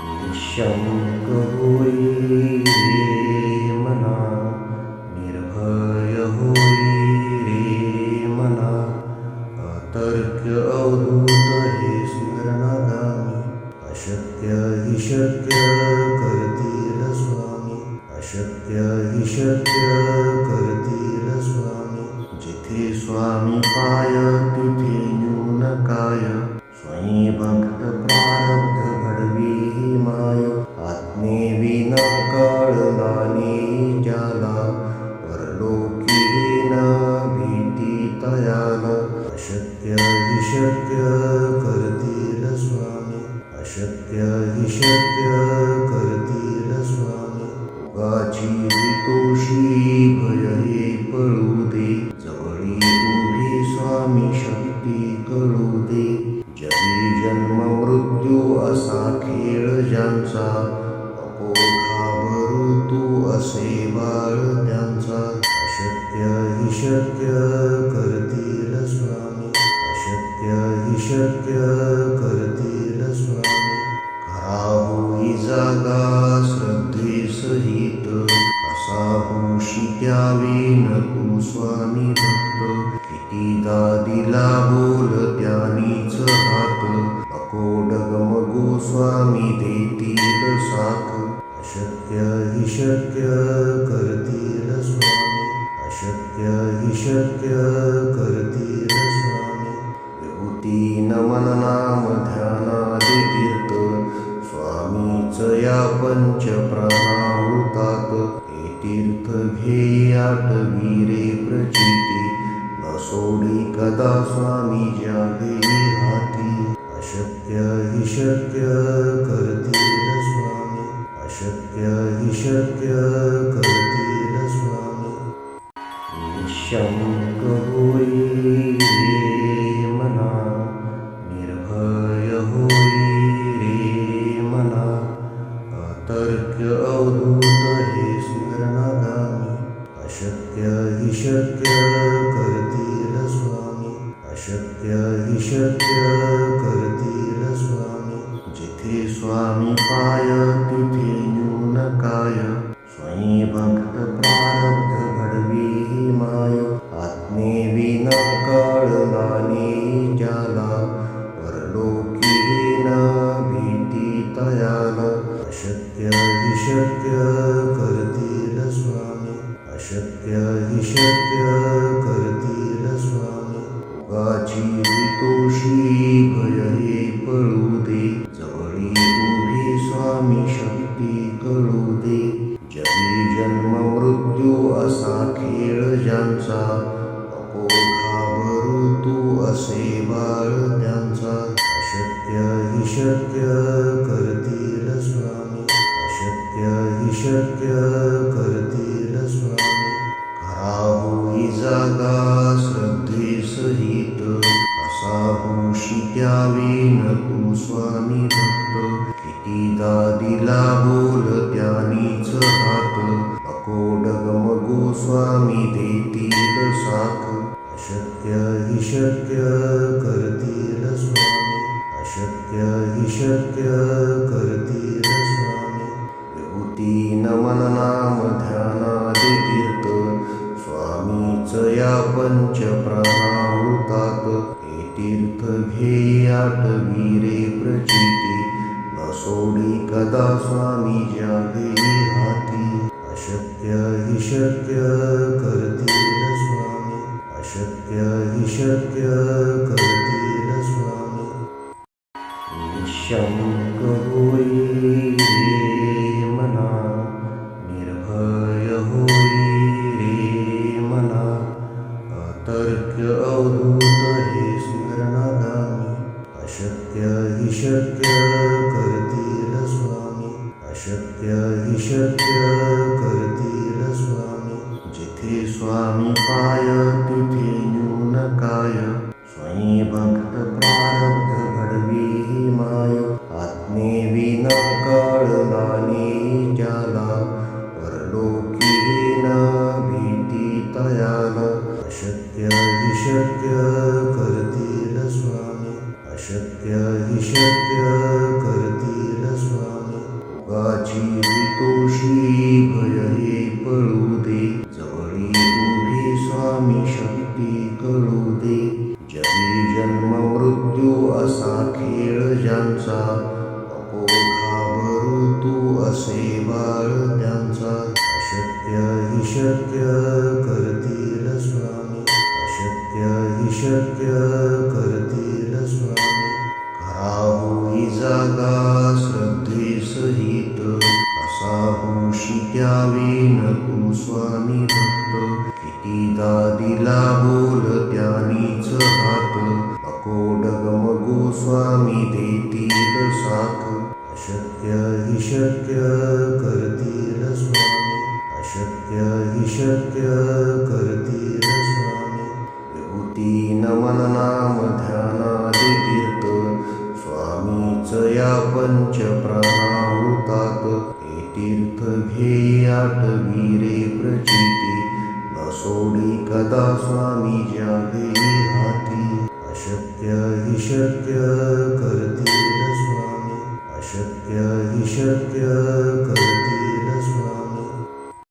निःशंक होई रे मना, निर्भय होई रे मना, अतर्क्य अवधूत हे स्मरणागामी, अशक्य हि शक्य करतील स्वामी, अशक्य हि शक्य करतील स्वामी. जिथे स्वामी पाय तिथे न्यून काय, स्वयं भक्त प्रारब्ध घडवी ही माय. आत्मेविना कळला नाही ज्याला, परलोकी न भीती तयाला. अशक्य हि शक्य करतील स्वामी, अशक्य हि शक्य करतील स्वामी. उगाची तोषी भय हे पळू दे, जवळी उभी स्वामी शक्ती कळू दे. जगी जन्म मृत्यू असा खेळ ज्यांचा, नको घाबरू तू असे बाळ त्यांचा. अशक्य हि शक्य करतील स्वामी, अशक्य हि शक्य करतील स्वामी. खरा होई जागा श्रद्धे सहित, असा होशी द्यावी न तू स्वामी भक्त. कितीदा दिला बोल त्यानीच हात, नको डगमगू स्वामी देतील साथ. अशक्य हि शक्य करतील स्वामी, अशक्य हि शक्य करतील स्वामी. विभूती नमन नाम ध्यानादि तीर्थ, स्वामीच या पंच प्राणामृतात. हे तीर्थ घेई आठवी रे प्रचिती, न सोडी कदा स्वामी ज्या घेई हाती. अशक्य हि शक्य करतील स्वामी, अशक्य हि शक्य करतील स्वामी. निःशंक होई रे मना, निर्भय होई रे मना, अतर्क्य अवधूत हे स्मरणागामी. अशक्य हि शक्य करतील स्वामी, अशक्य हि शक्य करतील स्वामी. जिथे स्वामी पाय तिथे न्यून काय, स्वयं भक्त प्रारब्ध घडवी ही माय. आत्मेविना कळला नाही ज्याला, परलोकी न भीती तयाला. अशक्य हि शक्य करतील स्वामी, अशक्य हि शक्य करतील स्वामी. उगाची तोषी भय हे पळू दे, जवळी उभी स्वामी शक्ती कळू दे. जगी जन्म मृत्यू असा खेळ ज्यांचा, नको घाबरू तू असे बाळ त्यांचा. अशक्य हि शक्य करतील स्वामी, अशक्य हि शक्य करतील स्वामी. खरा होई जागा श्रद्धे सहित, असा होशी द्यावी न तू स्वामी भक्त. कितीदा दिला बोल त्यानीच हात, नको डगमगू स्वामी देतील साथ. अशक्य हि शक्य करतील स्वामी, अशक्य हि शक्य करतील स्वामी. विभूती नमन नाम ध्यानादि तीर्थ, स्वामीच या पंच प्राणामृतात. हे तीर्थ घेई आठवी रे प्रचिती, न सोडी कदा स्वामी ज्या घेई हाती. अशक्य हि शक्य करतील स्वामी, अशक्य हि शक्य करतील स्वामी. निःशंक होई रे मना, निर्भय होई रे मना, अतर्क्य अवधूत हे स्मरणागामी. अशक्य हि शक्य करतील स्वामी, अशक्य हि शक्य करतील स्वामी. जिथे स्वामी पाय तिथे न्यून काय, स्वयं भक्त प्रारब्ध घडवी ही माय. आत्मेविना कळला नाही ज्याला, परलोकी न भीती तयाला. अशक्य हि शक्य करतील स्वामी, अशक्य हि शक्य करतील स्वामी. जीवितोषी भय हे पळू दे, जवळी उभी स्वामी शक्ती कळू दे. जगी जन्म मृत्यू असा खेळ ज्यांचा, नको घाबरू तू असे बाळ त्यांचा. अशक्य हि शक्य करतील स्वामी, अशक्य हि शक्य करतील स्वामी. खरा होई जागा श्रद्धेसहित, कसा होशी त्यावेन तू स्वामी भक्त. कितीदा दिला बोल त्यानीच हात, नको डगमगू स्वामी देतील साथ. अशक्य हि शक्य करतील स्वामी, अशक्य हि शक्य करतील स्वामी. विभूती नमन नाम ध्यानादि तीर्थ, स्वामीच या पंच प्राणावृतात. हे तीर्थ घे आठवी रे प्रचिती, न सोडी कदा स्वामी जागे हाती. अशक्य हि शक्य करतील स्वामी, अशक्य हि शक्य करतील.